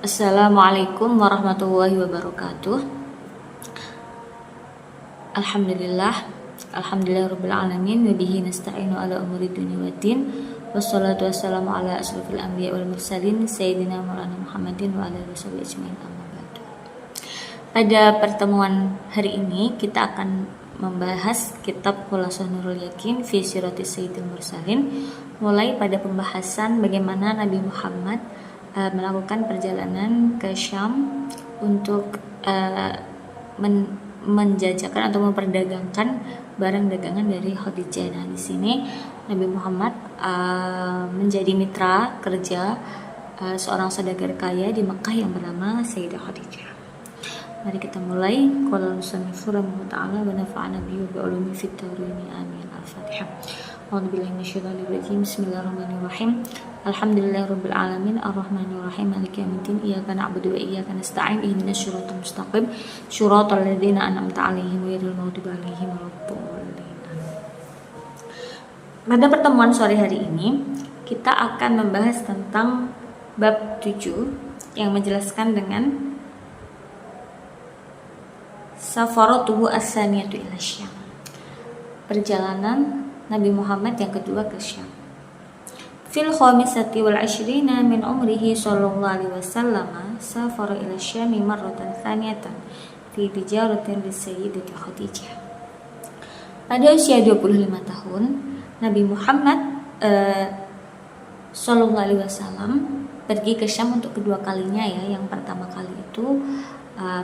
Assalamualaikum warahmatullahi wabarakatuh. Alhamdulillah, alhamdulillahirabbil alamin, wa bihi nasta'inu ala umuri dunya waddin. Wassalatu wassalamu ala asrofil anbiya wal mursalin sayyidina Maulana Muhammadin wa ala alihi ajmain, amma ba'du. Pada pertemuan hari ini kita akan membahas kitab Khulasah Nurul Yakin fi Siratis Sayyidil Mursalin, mulai pada pembahasan bagaimana Nabi Muhammad melakukan perjalanan ke Syam untuk menjajakan atau memperdagangkan barang dagangan dari Khadijah. Nah, di sini Nabi Muhammad menjadi mitra kerja seorang saudagar kaya di Mekah yang bernama Sayyidah Khadijah. Mari kita mulai. Qala al-musannifu rahimahullahu ta'ala wa nafa'ana bihi wa bi ulumi fit tawrini amin. Al-Fatihah. A'udzubillahi minasyaitonir rajim. Bismillahirrahmanirrahim. Alhamdulillahirabbil alamin arrahmanir rahim maliki yaumiddin iyyaka na'budu wa iyyaka nasta'in ihdinas siratal mustaqim siratal ladzina an'amta 'alaihim ghairil maghdubi 'alaihim waladdallin. Pada pertemuan sore hari ini kita akan membahas tentang bab 7 yang menjelaskan dengan safaratuhu as-saniyatu ila Syam. Perjalanan Nabi Muhammad yang kedua ke Syam. Fil khamisati wal 20 min umrihi sallallahu alaihi wasallam safara ila Syam marratan thaniyatan fi tijaratin li sayyidati Khadijah. Pada usia 25 tahun, Nabi Muhammad sallallahu alaihi wasallam pergi ke Syam untuk kedua kalinya ya. Yang pertama kali itu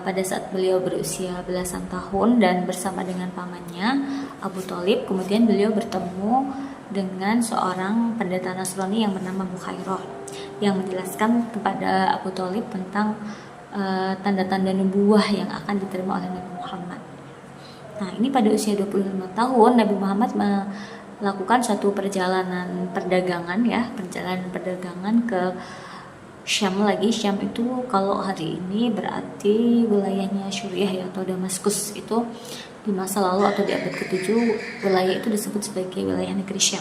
pada saat beliau berusia belasan tahun dan bersama dengan pamannya Abu Thalib. Kemudian beliau bertemu dengan seorang pendeta Nasrani yang bernama Bukhairah yang menjelaskan kepada Abu Thalib tentang tanda-tanda nubuwah yang akan diterima oleh Nabi Muhammad. Nah, ini pada usia 25 tahun Nabi Muhammad melakukan suatu perjalanan perdagangan ke Syam lagi. Syam itu kalau hari ini berarti wilayahnya Suriah ya, atau Damaskus. Itu di masa lalu atau di abad ke-7 wilayah itu disebut sebagai wilayah negeri Syam.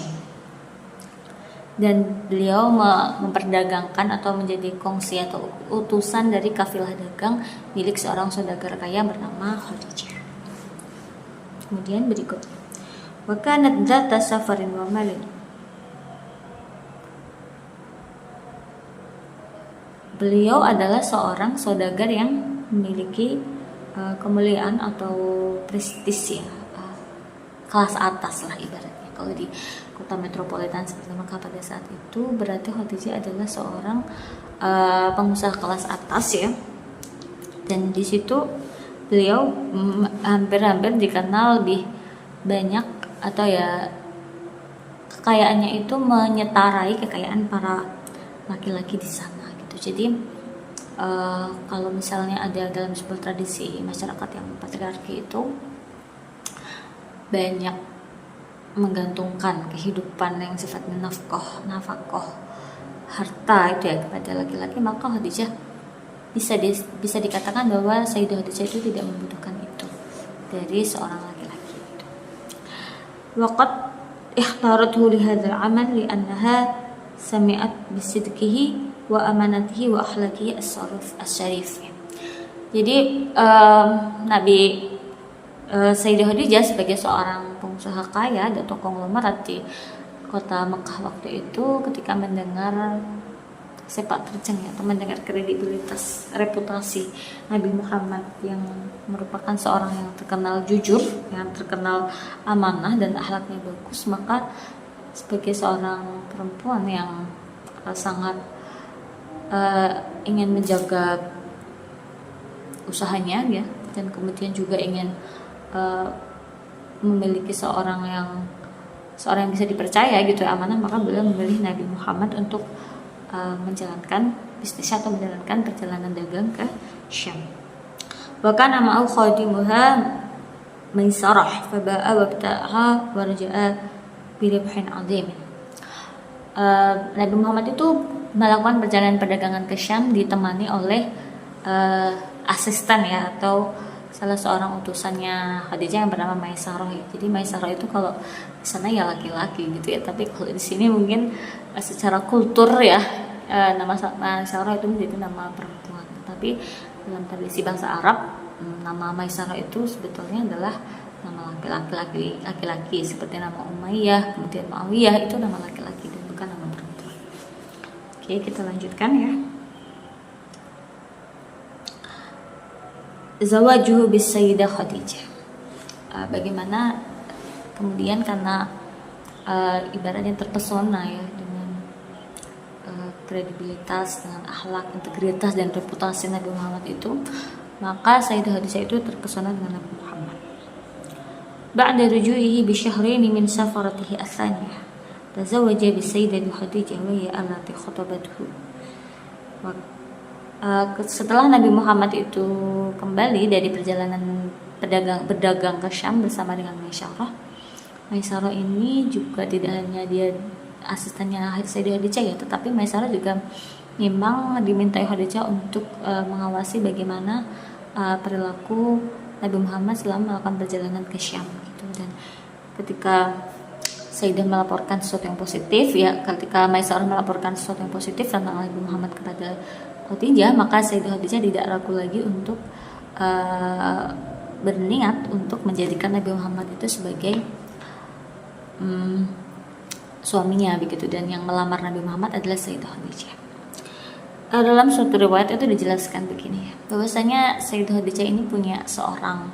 Dan beliau memperdagangkan atau menjadi kongsi atau utusan dari kafilah dagang milik seorang saudagar kaya bernama Khadijah. Kemudian berikutnya, wa kanat dzata safarin wa malin. Beliau adalah seorang saudagar yang memiliki kemuliaan atau prestis ya, kelas atas lah ibaratnya. Kalau di kota metropolitan seperti Mekah pada saat itu, berarti Khadijah adalah seorang pengusaha kelas atas ya. Dan di situ beliau hampir-hampir dikenal lebih banyak atau ya kekayaannya itu menyetarai kekayaan para laki-laki di sana. Jadi kalau misalnya ada dalam sebuah tradisi masyarakat yang patriarki itu banyak menggantungkan kehidupan yang sifatnya nafkah harta itu ya kepada laki-laki, maka Khadijah bisa dikatakan bahwa Sayyidah Khadijah itu tidak membutuhkan itu dari seorang laki-laki itu. Waqad ikhtarathu li hadzal amal li annaha sami'at bisidqihi wa amanatihi wa akhlaqihi as-syarif. Jadi Nabi Sayyidah Khadijah sebagai seorang pengusaha kaya atau konglomerat di kota Mekah waktu itu, ketika mendengar sepak terjangnya atau mendengar kredibilitas reputasi Nabi Muhammad yang merupakan seorang yang terkenal jujur, yang terkenal amanah dan akhlaknya bagus, maka sebagai seorang perempuan yang sangat ingin menjaga usahanya ya, dan kemudian juga ingin memiliki seorang yang bisa dipercaya gitu, amanah, maka beliau memilih Nabi Muhammad untuk menjalankan bisnis atau menjalankan perjalanan dagang ke Syam. Wa kana ma'u khadimuha Maisarah faba'a wa bta'a wa raja'a bi ribhin 'azim. Nabi Muhammad itu melakukan perjalanan perdagangan ke Syam ditemani oleh asisten ya, atau salah seorang utusannya Khadijah yang bernama Maisarah. Jadi Maisarah itu kalau di sana ya laki-laki gitu ya, tapi kalau di sini mungkin secara kultur ya nama Maisarah itu menjadi nama perempuan. tapi dalam tradisi bangsa Arab nama Maisarah itu sebetulnya adalah nama laki-laki seperti nama Umayyah, kemudian Muawiyah itu nama laki-laki dan bukan nama perempuan. Oke, kita lanjutkan ya. Zawajuhu bis Sayyidah Khadijah. Bagaimana kemudian karena ibaratnya terpesona ya dengan kredibilitas, dengan akhlak, integritas dan reputasi Nabi Muhammad itu, maka Sayyidah Khadijah itu terpesona dengan Nabi Muhammad. Ba'da ruju'ihi bi syahrayn min safaratihi ats-tsaniyah, tazawwaja bi Sayyidah Khadijah wa hiya allati khatabathu. Setelah Nabi Muhammad itu kembali dari perjalanan berdagang ke Syam bersama dengan Maisarah. Maisarah ini juga tidak hanya dia asistennya Sayyidah Khadijah ya, tetapi Maisarah juga memang dimintai Khadijah untuk mengawasi bagaimana perilaku Nabi Muhammad selama melakukan perjalanan ke Syam gitu. Dan ketika Sayyidah melaporkan sesuatu yang positif ya, ketika Maisarah melaporkan sesuatu yang positif tentang Nabi Muhammad kepada Khadijah, maka Sayyidah Khadijah tidak ragu lagi untuk berniat untuk menjadikan Nabi Muhammad itu sebagai suaminya begitu, dan yang melamar Nabi Muhammad adalah Sayyidah Khadijah. Dalam suatu riwayat itu dijelaskan begini, bahwasanya Sayyidah Khadijah ini punya seorang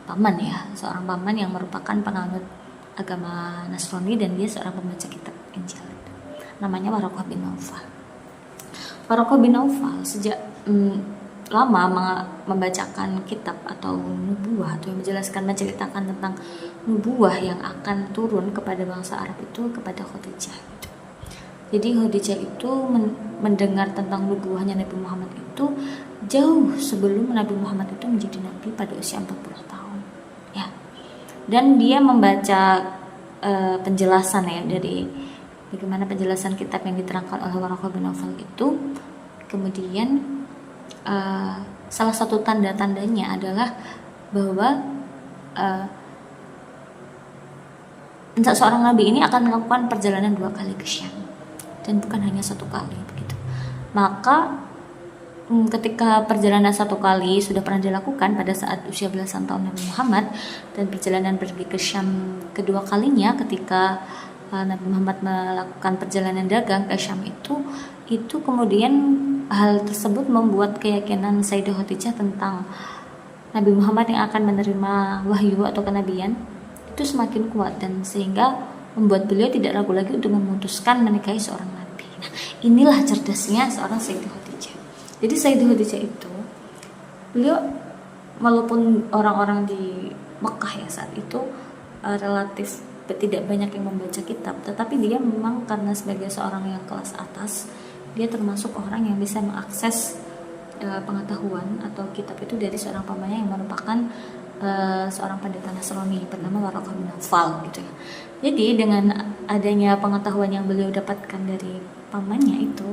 paman ya, seorang paman yang merupakan penganut agama Nasrani dan dia seorang pembaca kitab Injil. Namanya Waraqah bin Naufal. Waraqah bin Naufal sejak lama membacakan kitab atau nubuah atau yang menceritakan tentang nubuah yang akan turun kepada bangsa Arab itu kepada Khadijah. Jadi Khadijah itu mendengar tentang nubuahnya Nabi Muhammad itu jauh sebelum Nabi Muhammad itu menjadi nabi pada usia 40 tahun ya. Dan dia membaca penjelasan ya dari bagaimana penjelasan kitab yang diterangkan oleh Waraqah bin Naufal itu. Kemudian salah satu tanda-tandanya adalah bahwa seorang nabi ini akan melakukan perjalanan 2 kali ke Syam dan bukan hanya 1 kali begitu. Maka ketika perjalanan 1 kali sudah pernah dilakukan pada saat usia belasan tahun Nabi Muhammad, dan perjalanan pergi ke Syam kedua kalinya ketika Nabi Muhammad melakukan perjalanan dagang ke Syam itu kemudian hal tersebut membuat keyakinan Sayyidah Khadijah tentang Nabi Muhammad yang akan menerima wahyu atau kenabian itu semakin kuat, dan sehingga membuat beliau tidak ragu lagi untuk memutuskan menikahi seorang nabi. Nah, inilah cerdasnya seorang Sayyidah Khadijah. Jadi Sayyidah Khadijah itu beliau walaupun orang-orang di Mekah ya saat itu relatif tidak banyak yang membaca kitab, tetapi dia memang karena sebagai seorang yang kelas atas, dia termasuk orang yang bisa mengakses pengetahuan atau kitab itu dari seorang pamannya yang merupakan seorang pendeta Nasrani bernama Waraqah bin Naufal gitu ya. Jadi dengan adanya pengetahuan yang beliau dapatkan dari pamannya itu,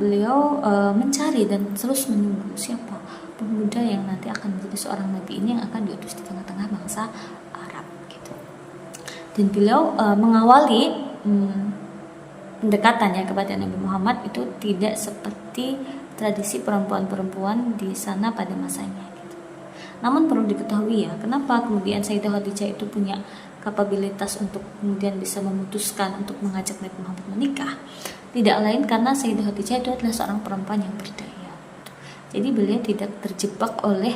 beliau mencari dan terus menunggu siapa pemuda yang nanti akan menjadi seorang nabi ini yang akan diutus di tengah-tengah bangsa Arab gitu. Dan beliau mengawali pendekatannya kepada Nabi Muhammad itu tidak seperti tradisi perempuan-perempuan di sana pada masanya gitu. Namun perlu diketahui ya, kenapa kemudian Sayyidah Khadijah itu punya kapabilitas untuk kemudian bisa memutuskan untuk mengajak Nabi Muhammad menikah. Tidak lain karena Sayyidah Khadijah itu adalah seorang perempuan yang berdaya. Jadi beliau tidak terjebak oleh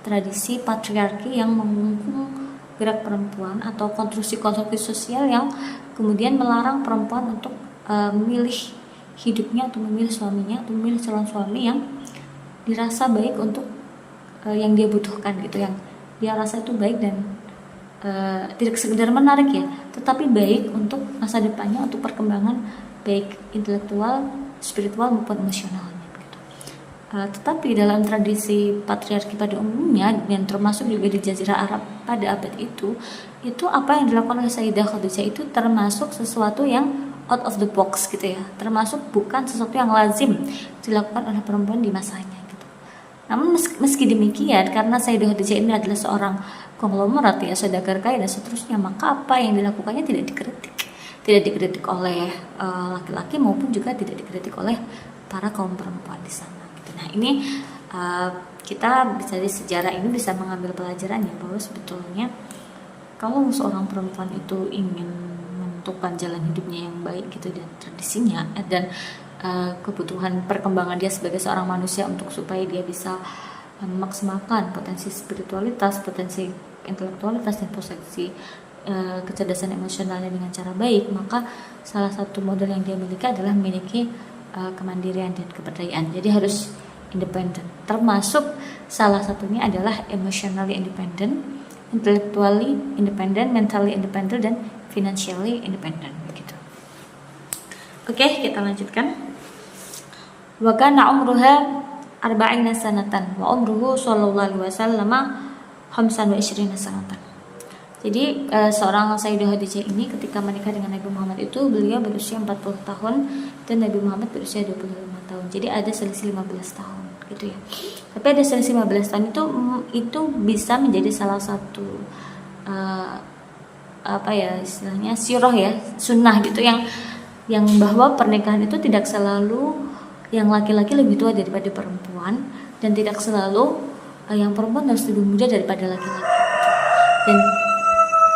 tradisi patriarki yang mengungkung gerak perempuan atau konstruksi-konstruksi sosial yang kemudian melarang perempuan untuk memilih hidupnya atau memilih suaminya atau memilih calon suami yang dirasa baik untuk yang dia butuhkan gitu, yang dia rasa itu baik dan tidak sekedar menarik ya, tetapi baik untuk masa depannya, untuk perkembangan baik intelektual, spiritual maupun emosionalnya gitu. Tetapi dalam tradisi patriarki pada umumnya dan termasuk juga di Jazirah Arab pada abad itu apa yang dilakukan oleh Sayyidah Khadijah itu termasuk sesuatu yang out of the box gitu ya, termasuk bukan sesuatu yang lazim dilakukan oleh perempuan di masanya gitu. Namun meski demikian, karena Sayyidah Khadijah ini adalah seorang konglomerat ya, saudagar kaya dan seterusnya, maka apa yang dilakukannya tidak dikritik oleh laki-laki maupun juga tidak dikritik oleh para kaum perempuan di sana. Nah ini kita bisa dari sejarah ini bisa mengambil pelajarannya bahwa sebetulnya kalau seorang perempuan itu ingin menentukan jalan hidupnya yang baik gitu dan tradisinya dan kebutuhan perkembangan dia sebagai seorang manusia untuk supaya dia bisa memaksimalkan potensi spiritualitas, potensi intelektualitas dan potensi kecerdasan emosionalnya dengan cara baik, maka salah satu modal yang dia miliki adalah memiliki kemandirian dan keberdayaan. Jadi harus independen. Termasuk salah satunya adalah emotionally independent, intellectually independent, mentally independent, dan financially independent begitu. Oke, kita lanjutkan. Wa kana umruha 40 sanatan wa umruhu sallallahu alaihi wasallam 25 sanatan. Jadi seorang Sayyidah Khadijah ini ketika menikah dengan Nabi Muhammad itu beliau berusia 40 tahun dan Nabi Muhammad berusia 25 tahun. Jadi ada selisih 15 tahun gitu ya. Tapi ada selisih 15 tahun itu bisa menjadi salah satu istilahnya sirah ya, sunnah gitu yang bahwa pernikahan itu tidak selalu yang laki-laki lebih tua daripada perempuan dan tidak selalu yang perempuan harus lebih muda daripada laki-laki. Dan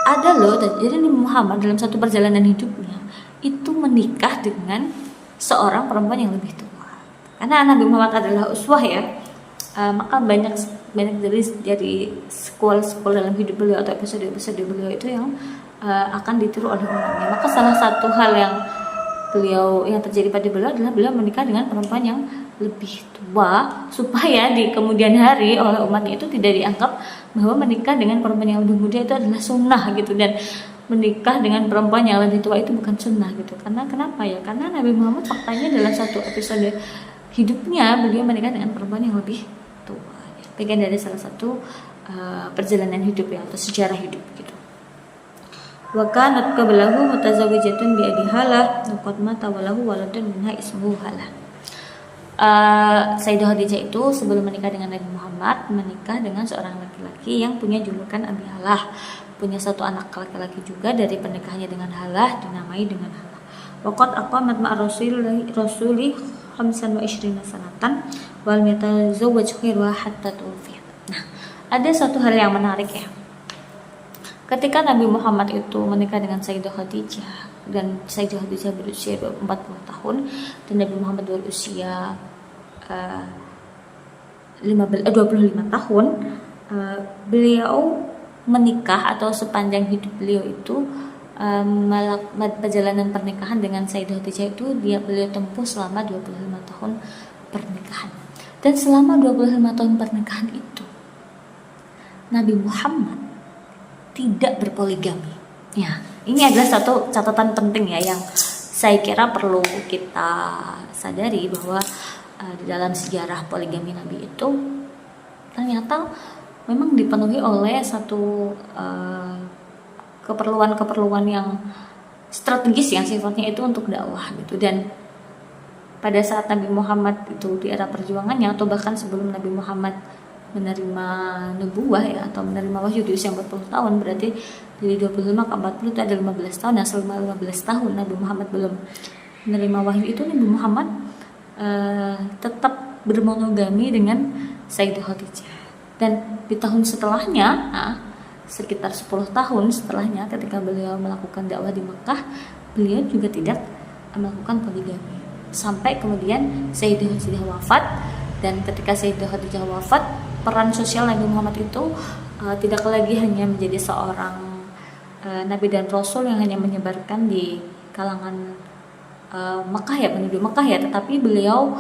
ada loh, jadi Nabi Muhammad dalam satu perjalanan hidupnya itu menikah dengan seorang perempuan yang lebih tua. Karena Nabi Muhammad adalah uswah ya, maka banyak dari sequel dalam hidup beliau atau episode beliau itu yang akan ditiru oleh umatnya. Maka salah satu hal yang terjadi pada beliau adalah beliau menikah dengan perempuan yang lebih tua supaya di kemudian hari oleh umatnya itu tidak dianggap bahwa menikah dengan perempuan yang lebih muda itu adalah sunnah gitu, dan menikah dengan perempuan yang lebih tua itu bukan sunnah gitu. Karena kenapa ya? Karena Nabi Muhammad faktanya dalam satu episode hidupnya beliau menikah dengan perempuan yang lebih tua. Bagian dari salah satu perjalanan hidup ya, atau sejarah hidup gitu. Wa kanat qablahu mutazawwijatun bi Abi Halah wa qad mata wa lahu waladun minha ismuhu Halah. Sayyidah Khadijah itu sebelum menikah dengan Nabi Muhammad menikah dengan seorang laki-laki yang punya julukan Abi Halah, punya satu anak laki-laki juga dari pernikahannya dengan Halah dinamai dengan Halah. Wa qad aqamat ma'a rasuli 25 sanatan wal yatazawwaj khairuha hatta tuwfiyat. Nah, ada satu hal yang menarik ya. Ketika Nabi Muhammad itu menikah dengan Sayyidah Khadijah dan Sayyidah Khadijah berusia 40 tahun dan Nabi Muhammad berusia 25 tahun, beliau menikah atau sepanjang hidup beliau itu perjalanan pernikahan dengan Sayyidah Khadijah itu beliau tempuh selama 25 tahun pernikahan. Dan selama 25 tahun pernikahan itu Nabi Muhammad tidak berpoligami. Ya, ini adalah satu catatan penting ya yang saya kira perlu kita sadari bahwa di dalam sejarah poligami Nabi itu ternyata memang dipenuhi oleh satu keperluan-keperluan yang strategis yang sifatnya itu untuk dakwah gitu. Dan pada saat Nabi Muhammad itu di era perjuangannya atau bahkan sebelum Nabi Muhammad menerima nubuwah ya atau menerima wahyu di usia 40 tahun, berarti dari 25 ke 40 itu ada 15 tahun. Nah, selama 15 tahun Nabi Muhammad belum menerima wahyu itu, Nabi Muhammad tetap bermonogami dengan Sayyidah Khadijah. Dan di tahun setelahnya, sekitar 10 tahun setelahnya ketika beliau melakukan dakwah di Mekah, beliau juga tidak melakukan poligami. Sampai kemudian Sayyidah Khadijah wafat, dan ketika Sayyidah Khadijah wafat, peran sosial Nabi Muhammad itu tidak lagi hanya menjadi seorang Nabi dan Rasul yang hanya menyebarkan di kalangan Mekah ya, penduduk Mekah ya, tetapi beliau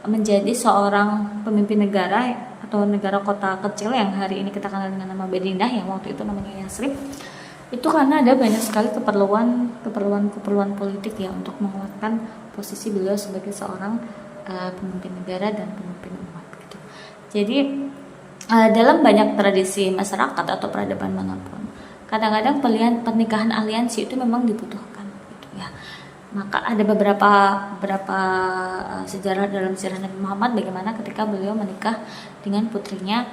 menjadi seorang pemimpin negara atau negara kota kecil yang hari ini kita kenal dengan nama Madinah, yang waktu itu namanya Yasrib. Itu karena ada banyak sekali keperluan politik ya untuk menguatkan posisi beliau sebagai seorang pemimpin negara dan pemimpin umat gitu. Jadi dalam banyak tradisi masyarakat atau peradaban manapun, kadang-kadang pernikahan aliansi itu memang dibutuhkan gitu ya. Maka ada beberapa sejarah dalam sejarah Nabi Muhammad bagaimana ketika beliau menikah dengan putrinya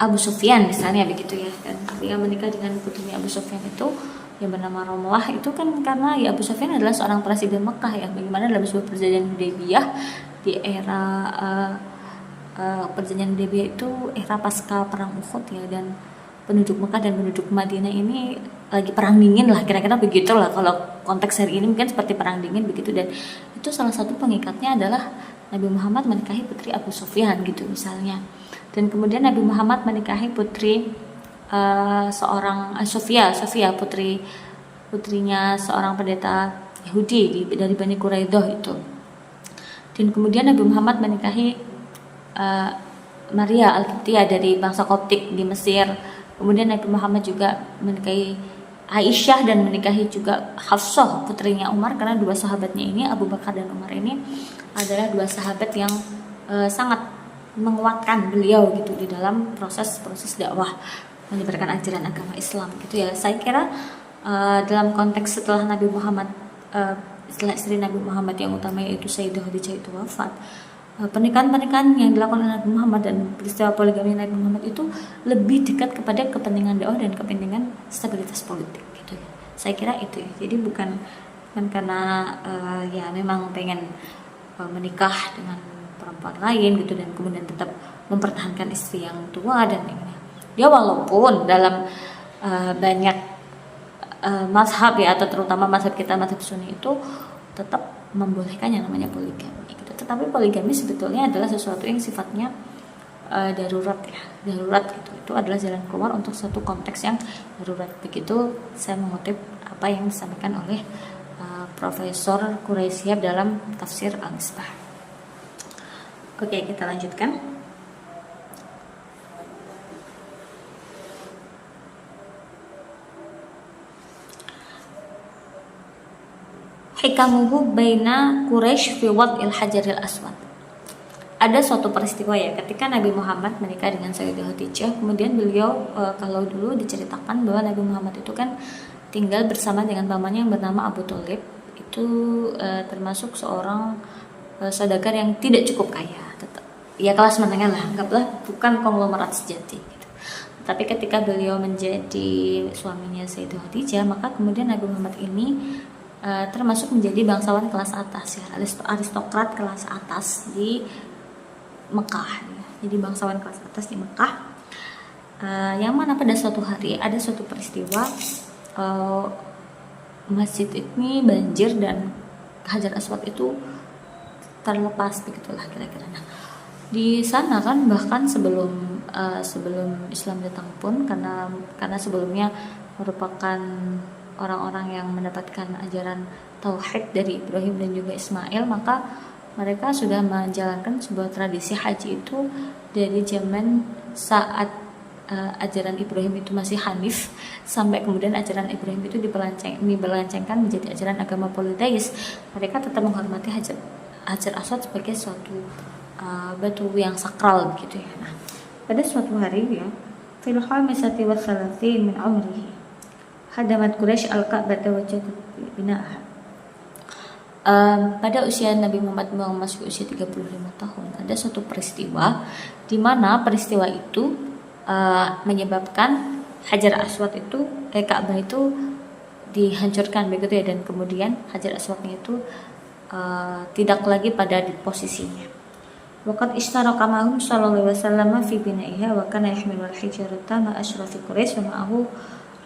Abu Sufyan misalnya begitu ya. Dan beliau menikah dengan putrinya Abu Sufyan itu yang bernama Romlah itu kan karena ya Abu Sufyan adalah seorang presiden Mekah ya, bagaimana dalam sebuah perjanjian Hudaybiyah di era perjanjian Hudaybiyah itu era pasca perang Uhud ya, dan penduduk Mekah dan penduduk Madinah ini lagi perang dingin lah, kira-kira begitulah kalau konteks hari ini mungkin seperti perang dingin begitu, dan itu salah satu pengikatnya adalah Nabi Muhammad menikahi putri Abu Sufyan gitu misalnya. Dan kemudian Nabi Muhammad menikahi putri seorang Sofia putrinya seorang pendeta Yahudi dari Bani Quraidah itu. Dan kemudian Nabi Muhammad menikahi Maria Al-Qibtiyah dari bangsa Koptik di Mesir. Kemudian Nabi Muhammad juga menikahi Aisyah dan menikahi juga Hafsah putrinya Umar, karena dua sahabatnya ini, Abu Bakar dan Umar ini adalah dua sahabat yang sangat menguatkan beliau gitu di dalam proses dakwah menyebarkan ajaran agama Islam gitu ya. Saya kira dalam konteks setelah Nabi Muhammad setelah istri Nabi Muhammad yang utama yaitu Sayyidah Khadijah itu wafat, pernikahan-pernikahan yang dilakukan oleh Nabi Muhammad dan peristiwa poligami Nabi Muhammad itu lebih dekat kepada kepentingan dakwah dan kepentingan stabilitas politik gitu ya. Saya kira itu ya. Jadi bukan karena ya memang pengen menikah dengan perempuan lain gitu dan kemudian tetap mempertahankan istri yang tua dan ini. Dia walaupun dalam banyak mazhab ya, atau terutama mazhab kita, mazhab Sunni itu tetap membolehkan yang namanya poligami gitu. Tetapi poligami sebetulnya adalah sesuatu yang sifatnya darurat ya, darurat gitu. Itu adalah jalan keluar untuk satu konteks yang darurat. Begitu saya mengutip apa yang disampaikan oleh Profesor Quraisyhab dalam tafsir Al-Misbah. Oke, kita lanjutkan. Hikamuhu baina Quraisy fi wad'il hajaril aswad. Ada suatu peristiwa ya, ketika Nabi Muhammad menikah dengan Sayyidah Khadijah, kemudian beliau kalau dulu diceritakan bahwa Nabi Muhammad itu kan tinggal bersama dengan pamannya yang bernama Abu Thalib. Itu termasuk seorang saudagar yang tidak cukup kaya, ya kelas menengah lah, anggaplah bukan konglomerat sejati gitu. Tapi ketika beliau menjadi suaminya Sayyidah Khadijah, maka kemudian Nabi Muhammad ini termasuk menjadi bangsawan kelas atas ya, aristokrat kelas atas di Mekah ya. Jadi bangsawan kelas atas di Mekah, yang mana pada suatu hari ada suatu peristiwa masjid ini banjir dan Hajar Aswad itu terlepas begitulah kira-kira. Nah, di sana kan bahkan sebelum Islam datang pun, karena sebelumnya merupakan orang-orang yang mendapatkan ajaran tauhid dari Ibrahim dan juga Ismail, maka mereka sudah menjalankan sebuah tradisi haji itu dari zaman saat ajaran Ibrahim itu masih Hanif, sampai kemudian ajaran Ibrahim itu diberlancengkan menjadi ajaran agama polytheis. Mereka tetap menghormati Hajar Aswad sebagai suatu batu yang sakral gitu ya. Nah, pada suatu hari ya, fil khamisati wa thalathin min umrihi hadamat Quraisy al-Ka'bah wa jadat bina'ah. Pada usia Nabi Muhammad memasuki usia 35 tahun, ada suatu peristiwa di mana peristiwa itu menyebabkan Hajar Aswad itu Ka'bah itu dihancurkan begitu ya, dan kemudian Hajar Aswadnya itu tidak lagi pada di posisinya. Waqad istaraka ma'hum sallallahu alaihi wasallam fi bina'iha wa kana yahmilu al-hijarata ma ashrafi Quraisy wa ma'ahu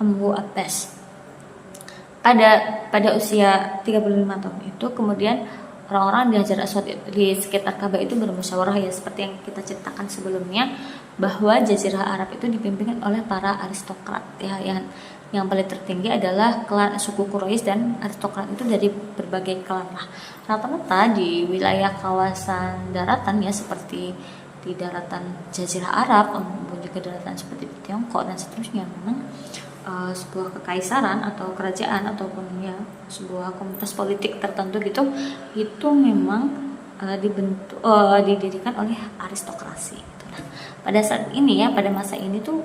Amru Abbas. Pada usia 35 tahun itu kemudian orang-orang di Hajar Aswad di sekitar Ka'bah itu bermusyawarah ya, seperti yang kita ceritakan sebelumnya bahwa Jazirah Arab itu dipimpin oleh para aristokrat ya, yang paling tertinggi adalah klan suku Quraisy, dan aristokrat itu dari berbagai klan lah. Rata-rata di wilayah kawasan daratan ya, seperti di daratan Jazirah Arab maupun juga daratan seperti di Tiongkok dan seterusnya, memang sebuah kekaisaran atau kerajaan ataupun ya sebuah komunitas politik tertentu gitu, itu memang didirikan oleh aristokrasi gitu. Nah, pada saat ini ya, pada masa ini tuh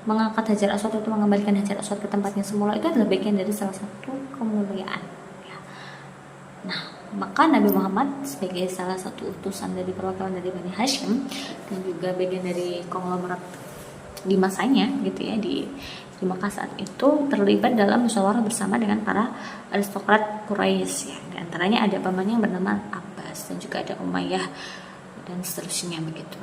mengangkat Hajar Aswad atau mengembalikan Hajar Aswad ke tempatnya semula itu adalah bagian dari salah satu kemuliaan ya. Nah, maka Nabi Muhammad sebagai salah satu utusan dari perwakilan dari Bani Hashim dan juga bagian dari konglomerat di masanya gitu ya, di di Mekah saat itu terlibat dalam musyawarah bersama dengan para aristokrat Quraisy ya. Di antaranya ada pamannya yang bernama Abbas dan juga ada Umayyah dan seterusnya begitu.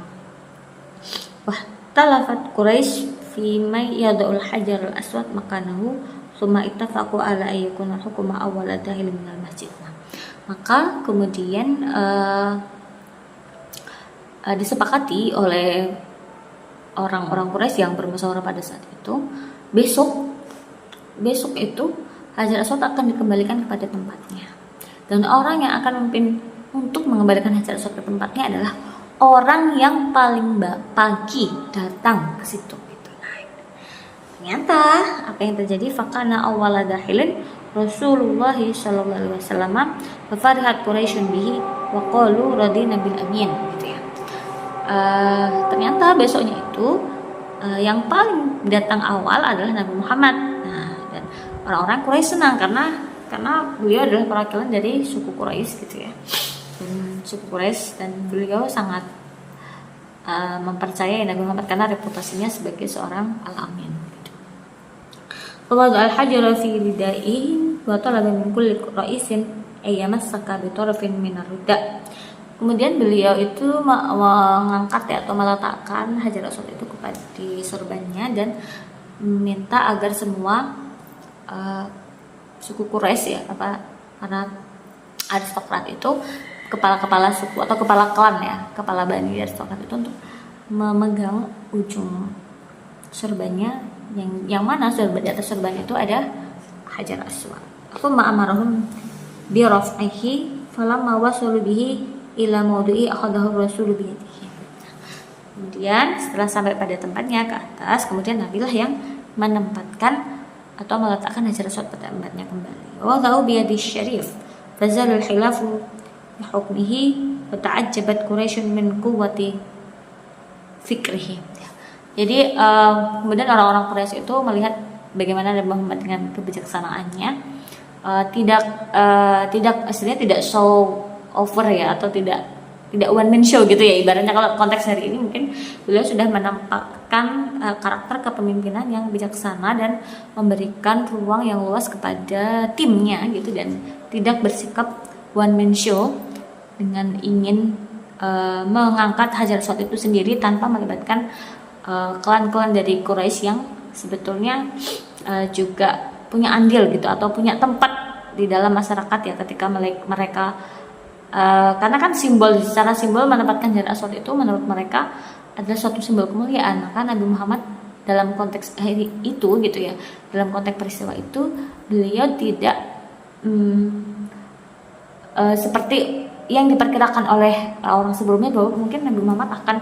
Wah, talafat Quraisy fi may yadul hajar al-aswad makanahu summa ittafaqu ala ayyakuna hukuma awwal dahil min al-masjid. Maka kemudian disepakati oleh orang-orang Quraisy yang bermusyawarah pada saat itu, besok itu Hajar Aswad akan dikembalikan kepada tempatnya, dan orang yang akan memimpin untuk mengembalikan Hajar Aswad ke tempatnya adalah orang yang paling pagi datang ke situ. Nah, ternyata apa yang terjadi, fakana awwala dahilin Rasulullah sallallahu alaihi wasallam wa farihat Quraisyun bihi wa qalu radina bil amin gitu ya. Ternyata besoknya itu yang paling datang awal adalah Nabi Muhammad. Nah, dan orang-orang Quraisy senang karena beliau adalah perwakilan dari suku Quraisy gitu ya. Dan suku Quraisy, dan beliau sangat mempercayai Nabi Muhammad karena reputasinya sebagai seorang al-amin gitu. Wa al-hajara fi ridaihi wa talaba min kulli ra'isin ayyamassaka bi tarfin min ar-ridda. Kemudian beliau itu mengangkat ya, atau meletakkan Hajar Aswad itu di sorbannya dan meminta agar semua suku Quraisy ya, para aristokrat itu, kepala-kepala suku atau kepala klan ya, kepala bani aristokrat itu untuk memegang ujung sorbannya, yang mana sorban, di atas sorban itu ada Hajar Aswad. Aku ma'amarahum bi raf'ihi falamma wasalu bihi ila maudu'i akhadahu Rasul biyadihi. Kemudian setelah sampai pada tempatnya ke atas, kemudian Nabilah yang menempatkan atau meletakkan Hajar Aswad pada tempatnya kembali. Wa wada'u biyadi syarif fazalul khilafu bi hukmihi wa ta'ajjabat Quraisy min quwwati fikrihi. Jadi kemudian orang-orang Quraisy itu melihat bagaimana Nabi Muhammad dengan kebijaksanaannya, tidak show over ya, atau tidak one man show gitu ya, ibaratnya kalau konteks hari ini mungkin beliau sudah menampakkan karakter kepemimpinan yang bijaksana dan memberikan ruang yang luas kepada timnya gitu, dan tidak bersikap one man show dengan ingin mengangkat Hajar Aswad itu sendiri tanpa melibatkan klan-klan dari Quraisy yang sebetulnya juga punya andil gitu, atau punya tempat di dalam masyarakat ya, ketika mereka karena kan secara simbol menempatkan Hajar Aswad itu menurut mereka adalah suatu simbol kemuliaan. Maka Nabi Muhammad dalam konteks itu gitu ya, dalam konteks peristiwa itu beliau tidak seperti yang diperkirakan oleh orang sebelumnya bahwa mungkin Nabi Muhammad akan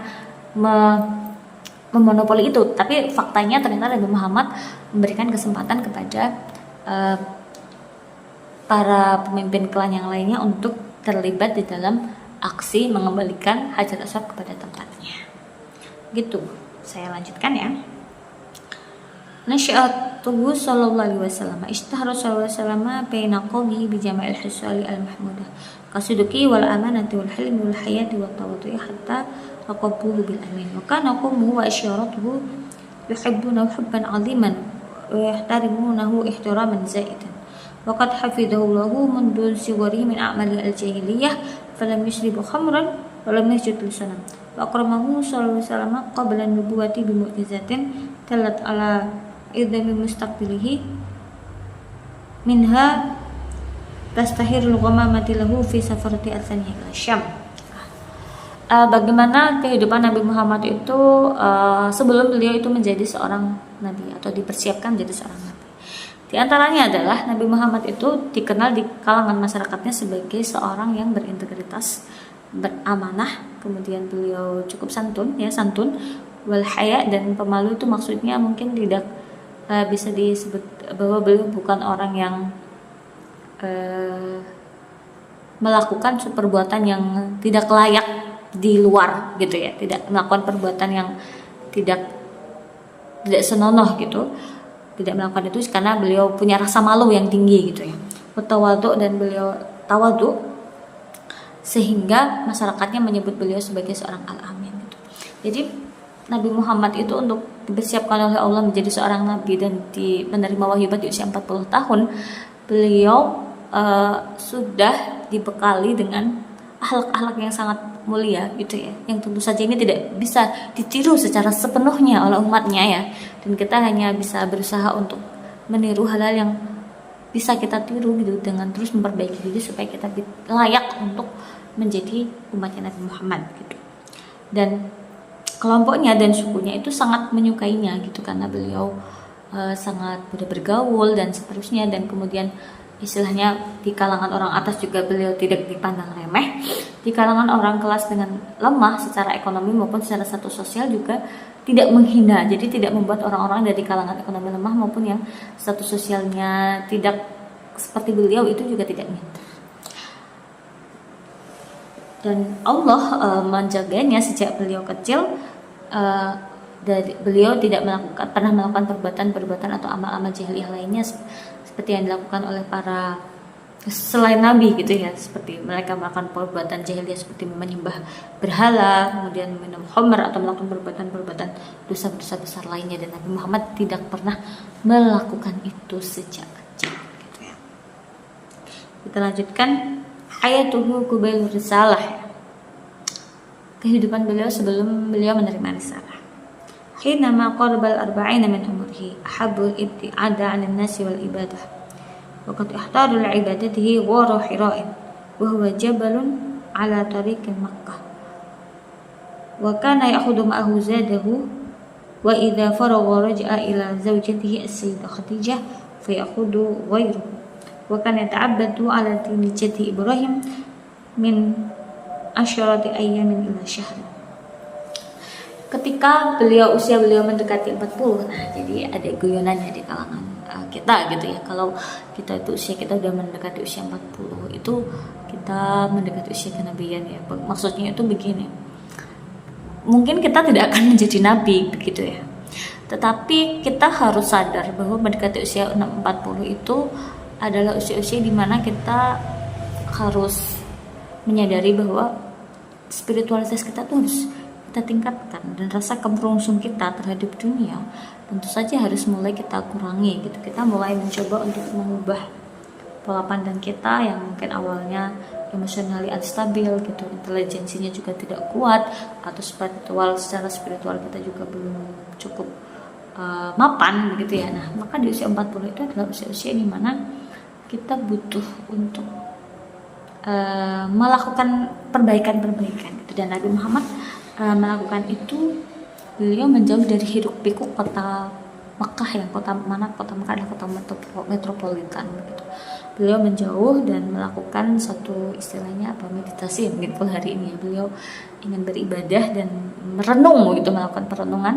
memonopoli itu, tapi faktanya ternyata Nabi Muhammad memberikan kesempatan kepada para pemimpin klan yang lainnya untuk terlibat di dalam aksi mengembalikan Hajar Aswad kepada tempatnya. Gitu. Saya lanjutkan ya. Nasya'atuhu sallallahu alaihi wasallam ishtahara sallallahu alaihi wasallam baina qawmihi bi jama'il hisali al-mahmudah kasuduki wal amanati wal hilmi wal hayati wat tawaddu'i hatta aqabuhu bil amin wa kana qawmuhu wa isyaratuhu yuhibbuna hubban 'aziman wa yahtarimunahu ihtiraman zaidan وقد حفظه الله منذ صغره من أعمال الجاهلية فلم يشرب خمرا ولم يسجد للصنم وأكرمه صلى الله عليه وسلم قبل النبوة بمعجزات دلت على عظم مستقبله منها تستهير الغمامة له في سفرة الثانية إلى الشام. Bagaimana kehidupan Nabi Muhammad itu sebelum beliau itu menjadi seorang nabi atau dipersiapkan menjadi seorang nabi. Di antaranya adalah Nabi Muhammad itu dikenal di kalangan masyarakatnya sebagai seorang yang berintegritas, beramanah, kemudian beliau cukup santun, wal haya, dan pemalu itu maksudnya mungkin tidak bisa disebut bahwa beliau bukan orang yang melakukan perbuatan yang tidak layak di luar gitu ya, tidak melakukan perbuatan yang tidak senonoh gitu. Tidak melakukan itu karena beliau punya rasa malu yang tinggi gitu ya. Tawadhu, dan beliau tawadhu sehingga masyarakatnya menyebut beliau sebagai seorang al-amin gitu. Jadi Nabi Muhammad itu untuk dipersiapkan oleh Allah menjadi seorang nabi dan menerima wahyu di usia 40 tahun, beliau sudah dibekali dengan akhlak-akhlak yang sangat mulia gitu ya, yang tentu saja ini tidak bisa ditiru secara sepenuhnya oleh umatnya ya, dan kita hanya bisa berusaha untuk meniru hal-hal yang bisa kita tiru gitu, dengan terus memperbaiki diri supaya kita layak untuk menjadi umatnya Nabi Muhammad gitu. Dan kelompoknya dan sukunya itu sangat menyukainya gitu, karena beliau sangat mudah bergaul dan seterusnya, dan kemudian istilahnya di kalangan orang atas juga beliau tidak dipandang remeh, di kalangan orang kelas dengan lemah secara ekonomi maupun secara status sosial juga tidak menghina, jadi tidak membuat orang-orang dari kalangan ekonomi lemah maupun yang status sosialnya tidak seperti beliau itu juga tidak minder. Dan Allah menjaganya sejak beliau kecil, beliau tidak pernah melakukan perbuatan-perbuatan atau amal-amal jahiliyah lainnya seperti yang dilakukan oleh para selain Nabi gitu ya, seperti mereka melakukan perbuatan jahiliyah seperti menyembah berhala, kemudian minum khamr atau melakukan perbuatan-perbuatan dosa-dosa besar lainnya, dan Nabi Muhammad tidak pernah melakukan itu sejak kecil gitu ya. Kita lanjutkan hayatuhu qabla risalah, kehidupan beliau sebelum beliau menerima risalah. Hinama qarbal arba'ina min umrihi ahabbu ibti'ada 'anil nasi wal ibadah wa qad ihtaru li'ibadatihi ghara hira'in wa huwa jabalun 'ala tariqi Makkah wa kana ya'khudhu ma'ahu zadahu wa idza faragha raja'a ila zawjatihi as-sayyidah Khadijah fa ya'khudhu ghayruhu wa kana yata'abbadu 'ala tinijati Ibrahim min asyarati ayyamin ila syahrin. Ketika usia beliau mendekati 40, nah jadi ada guyonannya di kalangan kita gitu ya. Kalau kita itu usia kita udah mendekati usia 40, itu kita mendekati usia kenabian ya. Maksudnya itu begini, mungkin kita tidak akan menjadi nabi begitu ya, tetapi kita harus sadar bahwa mendekati usia 40 itu adalah usia-usia di mana kita harus menyadari bahwa spiritualitas kita tuh harus kita tingkatkan, dan rasa kemerungsung kita terhadap dunia tentu saja harus mulai kita kurangi gitu. Kita mulai mencoba untuk mengubah pola pandang kita yang mungkin awalnya emosionally unstabil gitu, intelijensinya juga tidak kuat, atau secara spiritual kita juga belum cukup mapan begitu ya. Nah, maka di usia 40 itu adalah usia-usia di mana kita butuh untuk melakukan perbaikan gitu, dan Nabi Muhammad melakukan itu. Beliau menjauh dari hiruk pikuk kota Mekah, yang kota Mekah adalah kota metropolitan gitu. Beliau menjauh dan melakukan satu istilahnya meditasi gitu hari ini. Beliau ingin beribadah dan merenung gitu, melakukan perenungan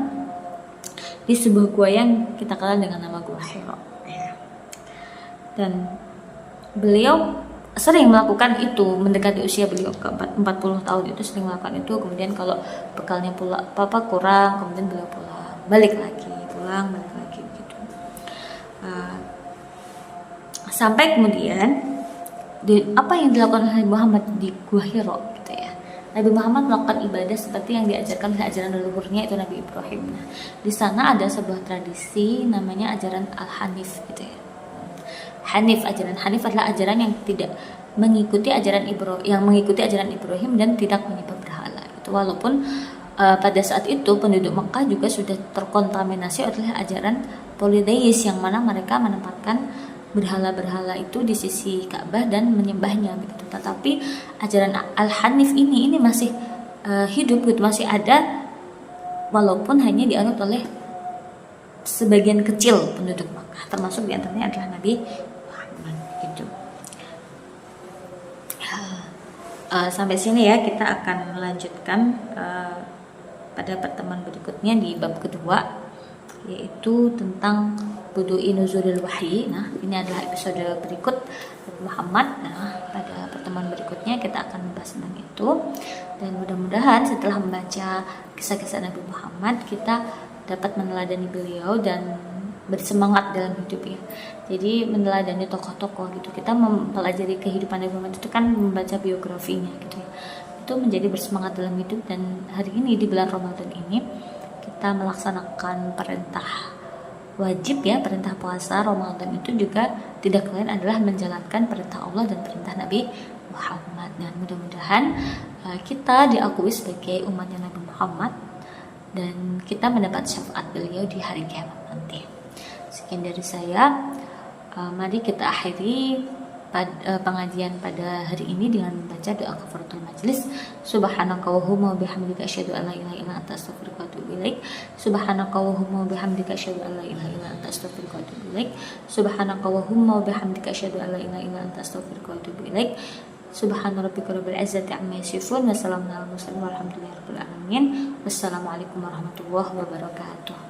di sebuah gua yang kita kenal dengan nama Gua Hira ya. Dan beliau sering melakukan itu mendekati usia beliau ke 40 tahun, itu sering melakukan itu. Kemudian kalau bekalnya pula kurang, kemudian beliau balik lagi gitu. Sampai kemudian apa yang dilakukan oleh Nabi Muhammad di Gua Hira gitu ya. Nabi Muhammad melakukan ibadah seperti yang diajarkan oleh ajaran leluhurnya itu Nabi Ibrahim. Nah, di sana ada sebuah tradisi namanya ajaran Al-Hanif gitu ya. Ajaran Hanif adalah ajaran yang tidak mengikuti ajaran Ibrahim dan tidak menyembah berhala. Itu walaupun pada saat itu penduduk Mekah juga sudah terkontaminasi oleh ajaran polytheis, yang mana mereka menempatkan berhala-berhala itu di sisi Ka'bah dan menyembahnya begitu. Tetapi ajaran Al-Hanif ini masih hidup gitu, masih ada, walaupun hanya dianut oleh sebagian kecil penduduk Mekah, termasuk diantaranya adalah Nabi Muhammad gitu. Sampai sini ya, kita akan melanjutkan pada pertemuan berikutnya di bab kedua, yaitu tentang budu'i nuzulil wahyi. Nah, ini adalah episode berikut Nabi Muhammad. Nah, pada pertemuan berikutnya kita akan membahas tentang itu, dan mudah-mudahan setelah membaca kisah-kisah Nabi Muhammad kita dapat meneladani beliau dan bersemangat dalam hidupnya. Jadi meneladani tokoh-tokoh gitu. Kita mempelajari kehidupan Nabi Muhammad itu kan membaca biografinya gitu ya. Itu menjadi bersemangat dalam hidup. Dan hari ini di bulan Ramadan ini kita melaksanakan perintah wajib ya, perintah puasa Ramadan itu juga tidak lain adalah menjalankan perintah Allah dan perintah Nabi Muhammad. Dan mudah-mudahan kita diakui sebagai umatnya Nabi Muhammad dan kita mendapat syafaat beliau di hari kiamat nanti. Sekian dari saya. Mari kita akhiri pengajian pada hari ini dengan membaca doa kafaratul majlis. Subhanakallahumma wa bihamdika asyhadu an la ilaha illa anta astaghfiruka wa atubu ilaik. Subhanakallahumma wa bihamdika asyhadu an la ilaha illa anta astaghfiruka wa atubu ilaik. Subhanakallahumma wa bihamdika asyhadu an la ilaha illa anta astaghfiruka wa atubu ilaik. Subhana rabbika rabbil izzati amma yasifun wa salamun alal mursalin walhamdulillahi rabbil alamin. Wassalamualaikum warahmatullahi wabarakatuh.